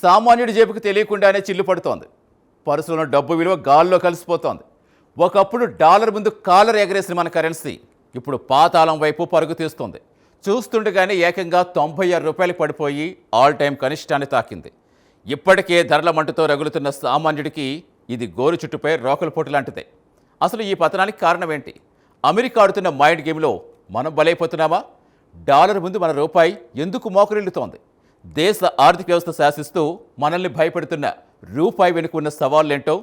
సామాన్యుడి జేబుకు తెలియకుండానే చిల్లు పడుతోంది. పర్సులో డబ్బు విలువ గాల్లో కలిసిపోతోంది. ఒకప్పుడు డాలర్ ముందు కాలర్ ఎగరేసిన మన కరెన్సీ ఇప్పుడు పాతాళం వైపు పరుగు తీస్తుంది. చూస్తుండగానే ఏకంగా 96 రూపాయలు పడిపోయి ఆల్ టైం కనిష్టాన్ని తాకింది. ఇప్పటికే ధరల మంటతో రగులుతున్న సామాన్యుడికి ఇది గోరు చుట్టుపై రోకల పోటు లాంటిదే. అసలు ఈ పతనానికి కారణం ఏంటి? అమెరికా ఆడుతున్న మైండ్ గేమ్లో మనం బలైపోతున్నామా? డాలర్ ముందు మన రూపాయి ఎందుకు మోకరిల్లుతోంది? దేశ ఆర్థిక వ్యవస్థ శాసిస్తూ మనల్ని భయపెడుతున్న రూపాయి వెనుకున్న సవాళ్ళేంటో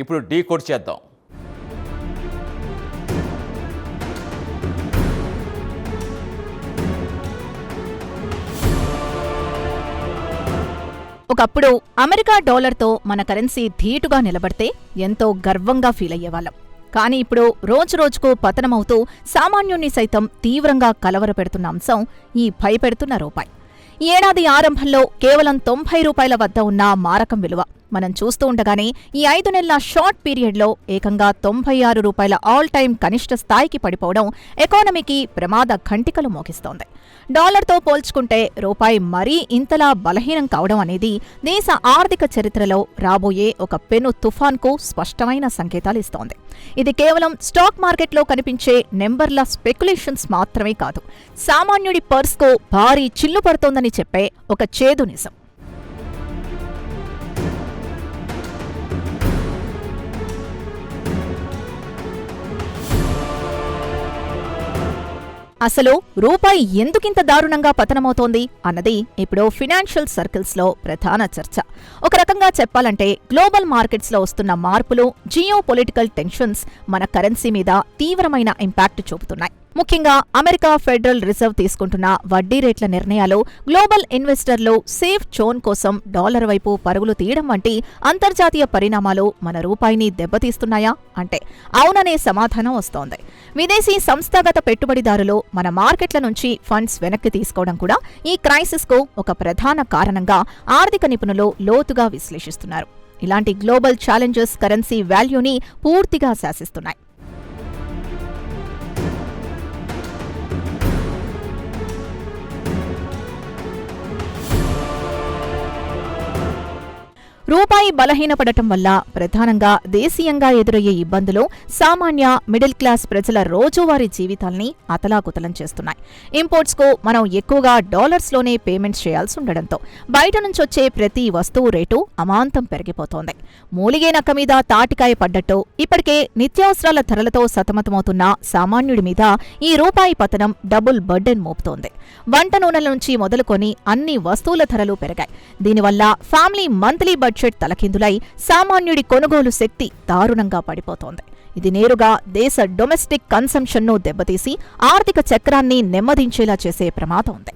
ఇప్పుడు డీకోడ్ చేద్దాం. ఒకప్పుడు అమెరికా డాలర్తో మన కరెన్సీ ధీటుగా నిలబడితే ఎంతో గర్వంగా ఫీల్ అయ్యేవాళ్ళం. కానీ ఇప్పుడు రోజురోజుకు పతనమవుతూ సామాన్యుణ్ణి సైతం తీవ్రంగా కలవరపెడుతున్న అంశం ఈ భయపెడుతున్న రూపాయి. ఈ ఏడాది ఆరంభంలో కేవలం 90 రూపాయల వద్ద ఉన్న మారకం విలువ మనం చూస్తూ ఉండగానే ఈ 5 నెలల షార్ట్ పీరియడ్లో ఏకంగా 96 రూపాయల ఆల్ టైం కనిష్ట స్థాయికి పడిపోవడం ఎకానమీకి ప్రమాద ఘంటికలు మోగిస్తోంది. డాలర్తో పోల్చుకుంటే రూపాయి మరీ ఇంతలా బలహీనం కావడం అనేది దేశ ఆర్థిక చరిత్రలో రాబోయే ఒక పెను తుఫాన్కు స్పష్టమైన సంకేతాలిస్తోంది. ఇది కేవలం స్టాక్ మార్కెట్లో కనిపించే నెంబర్ల స్పెక్యులేషన్స్ మాత్రమే కాదు, సామాన్యుడి పర్స్కు భారీ చిల్లు పడుతోందని చెప్పే ఒక చేదు నిజం. అసలు రూపాయి ఎందుకింత దారుణంగా పతనమవుతోంది అన్నది ఇప్పుడు ఫినాన్షియల్ సర్కిల్స్లో ప్రధాన చర్చ. ఒక రకంగా చెప్పాలంటే గ్లోబల్ మార్కెట్స్లో వస్తున్న మార్పులు, జియో పొలిటికల్ టెన్షన్స్ మన కరెన్సీ మీద తీవ్రమైన ఇంపాక్ట్ చూపుతున్నాయి. ముఖ్యంగా అమెరికా ఫెడరల్ రిజర్వ్ తీసుకుంటున్న వడ్డీ రేట్ల నిర్ణయాలు గ్లోబల్ ఇన్వెస్టర్లు సేఫ్ జోన్ కోసం డాలర్ వైపు పరుగులు తీయడం వంటి అంతర్జాతీయ పరిణామాలు మన రూపాయిని దెబ్బతీస్తున్నాయా అంటే అవుననే సమాధానం వస్తోంది. విదేశీ సంస్థాగత పెట్టుబడిదారులు మన మార్కెట్ల నుంచి ఫండ్స్ వెనక్కి తీసుకోవడం కూడా ఈ క్రైసిస్కు ఒక ప్రధాన కారణంగా ఆర్థిక నిపుణులు లోతుగా విశ్లేషిస్తున్నారు. ఇలాంటి గ్లోబల్ ఛాలెంజెస్ కరెన్సీ వాల్యూని పూర్తిగా శాసిస్తున్నాయి. రూపాయి బలహీనపడటం వల్ల ప్రధానంగా దేశీయంగా ఎదురయ్యే ఇబ్బందులు సామాన్య మిడిల్ క్లాస్ ప్రజల రోజువారీ జీవితాల్ని అతలాకుతలం చేస్తున్నాయి. ఇంపోర్ట్స్కు మనం ఎక్కువగా డాలర్స్లోనే పేమెంట్స్ చేయాల్సి ఉండడంతో బయట నుంచొచ్చే ప్రతి వస్తువు రేటు అమాంతం పెరిగిపోతోంది. మూలిగే నక్క మీద తాటికాయ పడ్డట్టు ఇప్పటికే నిత్యావసరాల ధరలతో సతమతమవుతున్న సామాన్యుడి మీద ఈ రూపాయి పతనం డబుల్ బర్డెన్ మోపుతోంది. వంట నూనెల నుంచి మొదలుకొని అన్ని వస్తువుల ధరలు పెరిగాయి. దీనివల్ల ఫ్యామిలీ మంత్లీ బడ్జెట్ తలకిందులై సామాన్యుడి కొనుగోలు శక్తి దారుణంగా పడిపోతోంది. ఇది నేరుగా దేశ డొమెస్టిక్ కన్సంప్షన్ను దెబ్బతీసి ఆర్థిక చక్రాన్ని నెమ్మదించేలా చేసే ప్రమాదం ఉంది.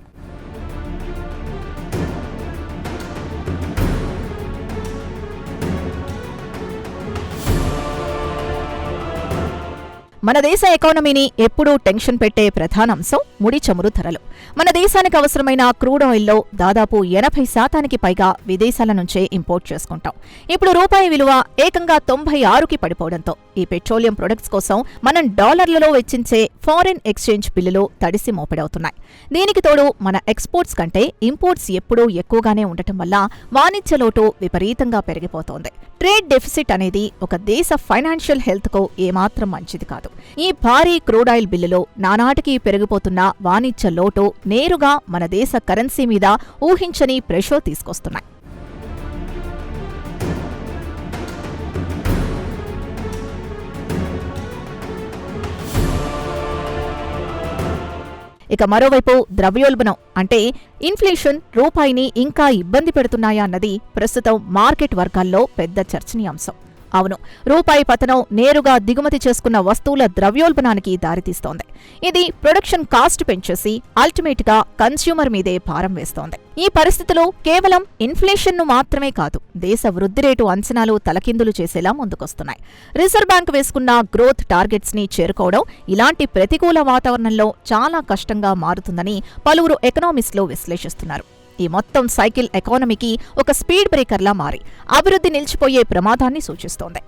మన దేశ ఎకానమీని ఎప్పుడూ టెన్షన్ పెట్టే ప్రధాన అంశం ముడి చమురు ధరలు. మన దేశానికి అవసరమైన క్రూడ్ ఆయిల్లో దాదాపు 80% పైగా విదేశాల నుంచే ఇంపోర్ట్ చేసుకుంటాం. ఇప్పుడు రూపాయి విలువ ఏకంగా 96కి పడిపోవడంతో ఈ పెట్రోలియం ప్రొడక్ట్స్ కోసం మనం డాలర్లలో వెచ్చించే ఫారిన్ ఎక్స్చేంజ్ బిల్లులు తడిసి మోపెడవుతున్నాయి. దీనికి తోడు మన ఎక్స్పోర్ట్స్ కంటే ఇంపోర్ట్స్ ఎప్పుడూ ఎక్కువగానే ఉండటం వల్ల వాణిజ్య లోటు విపరీతంగా పెరిగిపోతోంది. ట్రేడ్ డెఫిసిట్ అనేది ఒక దేశ ఫైనాన్షియల్ హెల్త్కు ఏమాత్రం మంచిది కాదు. ఈ భారీ క్రూడ్ ఆయిల్ బిల్లులో నానాటికి పెరిగిపోతున్న వాణిజ్య లోటు నేరుగా మన దేశ కరెన్సీ మీద ఊహించని ప్రెషర్ తీసుకొస్తున్నాయి. ఇక మరోవైపు ద్రవ్యోల్బణం అంటే ఇన్ఫ్లేషన్ రూపాయిని ఇంకా ఇబ్బంది పెడుతున్నాయా అన్నది ప్రస్తుతం మార్కెట్ వర్గాల్లో పెద్ద చర్చనీయాంశం. అవును, రూపాయి పతనం నేరుగా దిగుమతి చేసుకున్న వస్తువుల ద్రవ్యోల్బణానికి దారితీస్తోంది. ఇది ప్రొడక్షన్ కాస్ట్ పెంచేసి అల్టిమేట్గా కన్స్యూమర్ మీదే భారం వేస్తోంది. ఈ పరిస్థితిలో కేవలం ఇన్ఫ్లేషన్ను మాత్రమే కాదు, దేశ వృద్ధి రేటు అంచనాలు తలకిందులు చేసేలా ముందుకొస్తున్నాయి. రిజర్వ్ బ్యాంక్ వేసుకున్న గ్రోత్ టార్గెట్స్ ని చేరుకోవడం ఇలాంటి ప్రతికూల వాతావరణంలో చాలా కష్టంగా మారుతుందని పలువురు ఎకనామిస్టులు విశ్లేషిస్తున్నారు. ఈ మొత్తం సైకిల్ ఎకానమీకి ఒక స్పీడ్ బ్రేకర్లా మారి అభివృద్ధి నిలిచిపోయే ప్రమాదాన్ని సూచిస్తోంది.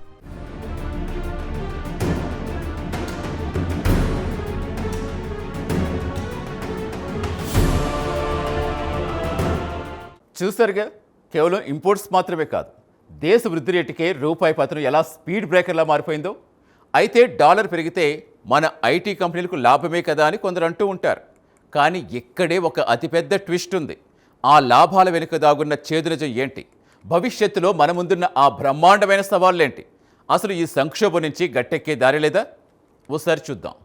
చూసారుగా, కేవలం ఇంపోర్ట్స్ మాత్రమే కాదు, దేశ వృద్ధి రేటుకే రూపాయి పతనం ఎలా స్పీడ్ బ్రేకర్లా మారిపోయిందో. అయితే డాలర్ పెరిగితే మన ఐటీ కంపెనీలకు లాభమే కదా అని కొందరు అంటూ ఉంటారు. కానీ ఇక్కడే ఒక అతిపెద్ద ట్విస్ట్ ఉంది. ఆ లాభాల వెనుక దాగున్న చేదునిజం ఏంటి? భవిష్యత్తులో మన ముందున్న ఆ బ్రహ్మాండమైన సవాళ్ళేంటి? అసలు ఈ సంక్షోభం నుంచి గట్టెక్కే దారి లేదా? ఓసారి చూద్దాం.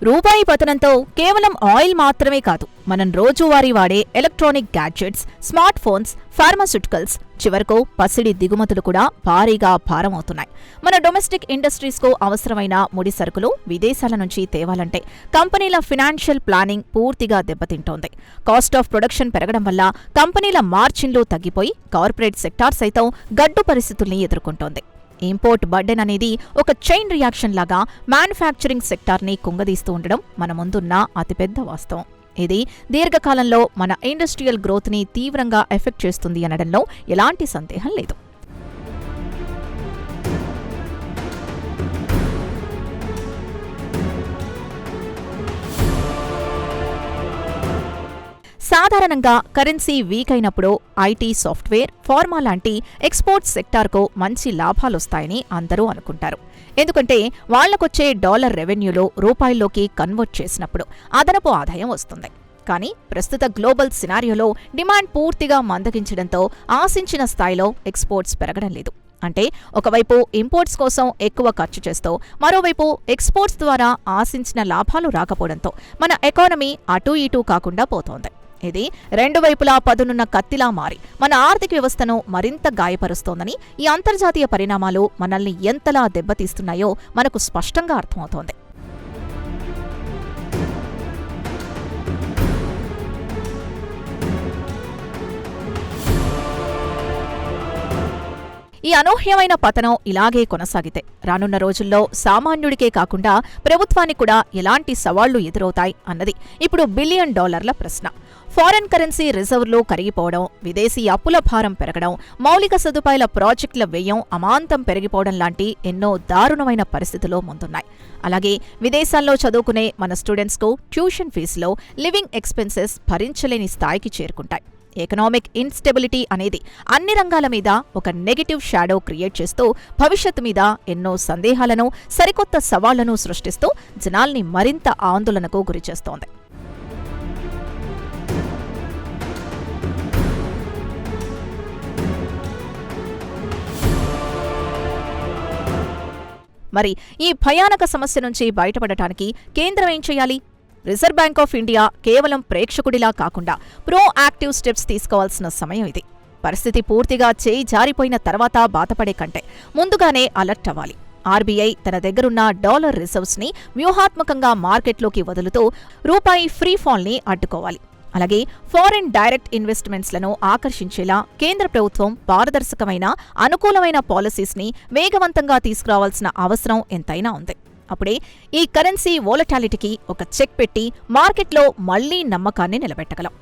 రూపాయి పతనంతో కేవలం ఆయిల్ మాత్రమే కాదు, మనం రోజువారీ వాడే electronic gadgets, smart phones, pharmaceuticals, చివరకు పసిడి దిగుమతులు కూడా భారీగా భారమవుతున్నాయి. మన డొమెస్టిక్ ఇండస్ట్రీస్కు అవసరమైన ముడి సరుకులు విదేశాల నుంచి తేవాలంటే కంపెనీల ఫినాన్షియల్ ప్లానింగ్ పూర్తిగా దెబ్బతింటోంది. కాస్ట్ ఆఫ్ ప్రొడక్షన్ పెరగడం వల్ల కంపెనీల మార్జిన్లు తగ్గిపోయి కార్పొరేట్ సెక్టార్ సైతం గడ్డు పరిస్థితుల్ని ఎదుర్కొంటోంది. ఇంపోర్ట్ బర్డెన్ అనేది ఒక చైన్ రియాక్షన్ లాగా మ్యానుఫ్యాక్చరింగ్ సెక్టార్ని కుంగదీస్తూ ఉండడం మన ముందున్న అతిపెద్ద వాస్తవం. ఇది దీర్ఘకాలంలో మన ఇండస్ట్రియల్ గ్రోత్ని తీవ్రంగా ఎఫెక్ట్ చేస్తుంది అనడంలో ఎలాంటి సందేహం లేదు. సాధారణంగా కరెన్సీ వీక్ అయినప్పుడు ఐటీ, సాఫ్ట్వేర్, ఫార్మా లాంటి ఎక్స్పోర్ట్ సెక్టార్కు మంచి లాభాలొస్తాయని అందరూ అనుకుంటారు. ఎందుకంటే వాళ్లకొచ్చే డాలర్ రెవెన్యూలో రూపాయల్లోకి కన్వర్ట్ చేసినప్పుడు అదనపు ఆదాయం వస్తుంది. కానీ ప్రస్తుత గ్లోబల్ సినారియోలో డిమాండ్ పూర్తిగా మందగించడంతో ఆశించిన స్థాయిలో ఎక్స్పోర్ట్స్ పెరగడం లేదు. అంటే ఒకవైపు ఇంపోర్ట్స్ కోసం ఎక్కువ ఖర్చు చేస్తూ, మరోవైపు ఎక్స్పోర్ట్స్ ద్వారా ఆశించిన లాభాలు రాకపోవడంతో మన ఎకానమీ అటూ ఇటూ కాకుండా పోతోంది. ఇది రెండు వైపులా పదునున్న కత్తిలా మారి మన ఆర్థిక వ్యవస్థను మరింత గాయపరుస్తోందని, ఈ అంతర్జాతీయ పరిణామాలు మనల్ని ఎంతలా దెబ్బతీస్తున్నాయో మనకు స్పష్టంగా అర్థమవుతోంది. ఈ అనూహ్యమైన పతనం ఇలాగే కొనసాగితే రానున్న రోజుల్లో సామాన్యుడికే కాకుండా ప్రభుత్వానికి కూడా ఎలాంటి సవాళ్లు ఎదురవుతాయి అన్నది ఇప్పుడు $1 బిలియన్ ప్రశ్న. ఫారెన్ కరెన్సీ రిజర్వులు కరిగిపోవడం, విదేశీ అప్పుల భారం పెరగడం, మౌలిక సదుపాయాల ప్రాజెక్టుల వ్యయం అమాంతం పెరిగిపోవడం లాంటి ఎన్నో దారుణమైన పరిస్థితులు ముందున్నాయి. అలాగే విదేశాల్లో చదువుకునే మన స్టూడెంట్స్కు ట్యూషన్ ఫీజులో, లివింగ్ ఎక్స్పెన్సెస్ భరించలేని స్థాయికి చేరుకుంటాయి. ఎకనామిక్ ఇన్స్టెబిలిటీ అనేది అన్ని రంగాల మీద ఒక నెగటివ్ షాడో క్రియేట్ చేస్తూ భవిష్యత్తు మీద ఎన్నో సందేహాలను, సరికొత్త సవాళ్లను సృష్టిస్తూ జనాల్ని మరింత ఆందోళనకు గురిచేస్తోంది. మరి ఈ భయానక సమస్య నుంచి బయటపడటానికి కేంద్రం ఏం చేయాలి? రిజర్వ్ బ్యాంక్ ఆఫ్ ఇండియా కేవలం ప్రేక్షకుడిలా కాకుండా ప్రోయాక్టివ్ స్టెప్స్ తీసుకోవాల్సిన సమయం ఇది. పరిస్థితి పూర్తిగా చేయి జారిపోయిన తర్వాత బాధపడే కంటే ముందుగానే అలర్ట్ అవ్వాలి. ఆర్బీఐ తన దగ్గరున్న డాలర్ రిజర్వ్స్ని వ్యూహాత్మకంగా మార్కెట్లోకి వదులుతూ రూపాయి ఫ్రీ ఫాల్ని అడ్డుకోవాలి. అలాగే ఫారిన్ డైరెక్ట్ ఇన్వెస్ట్మెంట్స్లను ఆకర్షించేలా కేంద్ర ప్రభుత్వం పారదర్శకమైన, అనుకూలమైన పాలసీస్ని వేగవంతంగా తీసుకురావాల్సిన అవసరం ఎంతైనా ఉంది. అప్పుడే ఈ కరెన్సీ వోలటాలిటీకి ఒక చెక్ పెట్టి మార్కెట్లో మళ్లీ నమ్మకాన్ని నిలబెట్టగలం.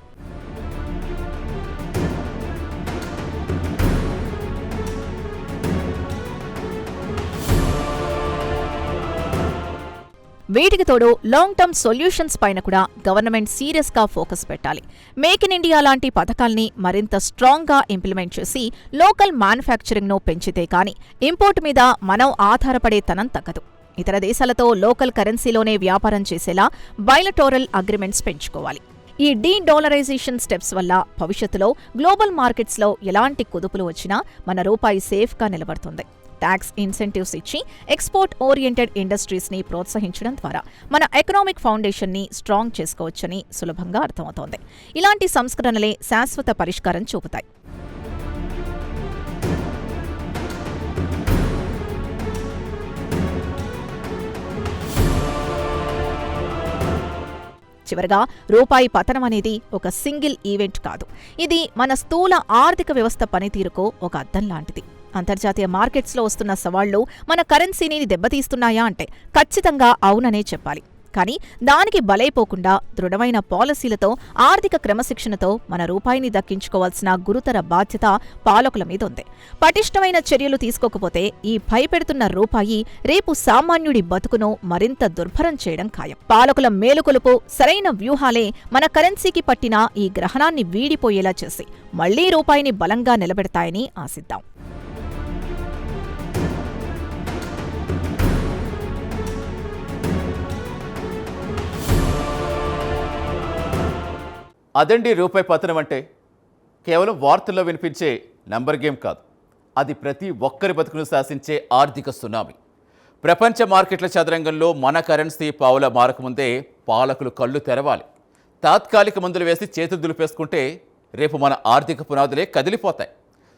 వీటికి తోడు లాంగ్ టర్మ్ సొల్యూషన్స్ పైన కూడా గవర్నమెంట్ సీరియస్గా ఫోకస్ పెట్టాలి. మేక్ ఇన్ ఇండియా లాంటి పథకాల్ని మరింత స్ట్రాంగ్గా ఇంప్లిమెంట్ చేసి లోకల్ మ్యానుఫ్యాక్చరింగ్ను పెంచితే కానీ ఇంపోర్ట్ మీద మనం ఆధారపడే తనం తగ్గదు. ఇతర దేశాలతో లోకల్ కరెన్సీలోనే వ్యాపారం చేసేలా బైలటోరల్ అగ్రిమెంట్స్ పెంచుకోవాలి. ఈ డీ-డాలరైజేషన్ స్టెప్స్ వల్ల భవిష్యత్తులో గ్లోబల్ మార్కెట్స్లో ఎలాంటి కుదుపులు వచ్చినా మన రూపాయి సేఫ్గా నిలబడుతుంది. ట్యాక్స్ ఇన్సెంటివ్స్ ఇచ్చి ఎక్స్పోర్ట్ ఓరియంటెడ్ ఇండస్ట్రీస్ని ప్రోత్సహించడం ద్వారా మన ఎకనామిక్ ఫౌండేషన్ని స్ట్రాంగ్ చేసుకోవచ్చని సులభంగా అర్థమవుతోంది. ఇలాంటి సంస్కరణలే శాశ్వత పరిష్కారం చూపుతాయి. చివరగా రూపాయి పతనం అనేది ఒక సింగిల్ ఈవెంట్ కాదు. ఇది మన స్థూల ఆర్థిక వ్యవస్థ పనితీరుకు ఒక అద్దం లాంటిది. అంతర్జాతీయ మార్కెట్స్లో వస్తున్న సవాళ్లు మన కరెన్సీని దెబ్బతీస్తున్నాయా అంటే ఖచ్చితంగా అవుననే చెప్పాలి. కానీ దానికి బలైపోకుండా దృఢమైన పాలసీలతో ఆర్థిక క్రమశిక్షణతో మన రూపాయిని దక్కించుకోవాల్సిన గురుతర బాధ్యత పాలకుల మీద ఉంది. పటిష్టమైన చర్యలు తీసుకోకపోతే ఈ భయపెడుతున్న రూపాయి రేపు సామాన్యుడి బతుకును మరింత దుర్భరం చేయడం ఖాయం. పాలకుల మేలుకొలుపు, సరైన వ్యూహాలే మన కరెన్సీకి పట్టిన ఈ గ్రహణాన్ని వీడిపోయేలా చేసి మళ్లీ రూపాయిని బలంగా నిలబెడతాయని ఆశిద్దాం. అదండి రూపాయి పతనం అంటే. కేవలం వార్తల్లో వినిపించే నంబర్ గేమ్ కాదు, అది ప్రతి ఒక్కరి బతుకును శాసించే ఆర్థిక సునామీ. ప్రపంచ మార్కెట్ల చదరంగంలో మన కరెన్సీ పావుల మారకముందే పాలకులు కళ్ళు తెరవాలి. తాత్కాలిక మందులు వేసి చేతులు దులిపేసుకుంటే రేపు మన ఆర్థిక పునాదులే కదిలిపోతాయి.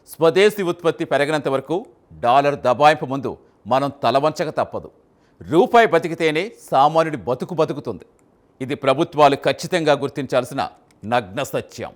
స్వదేశీ ఉత్పత్తి పెరగనంత వరకు డాలర్ దబాయింపు ముందు మనం తలవంచక తప్పదు. రూపాయి బతికితేనే సామాన్యుడి బతుకుతుంది. ఇది ప్రభుత్వాలు ఖచ్చితంగా గుర్తించాల్సిన నగ్న సత్యం.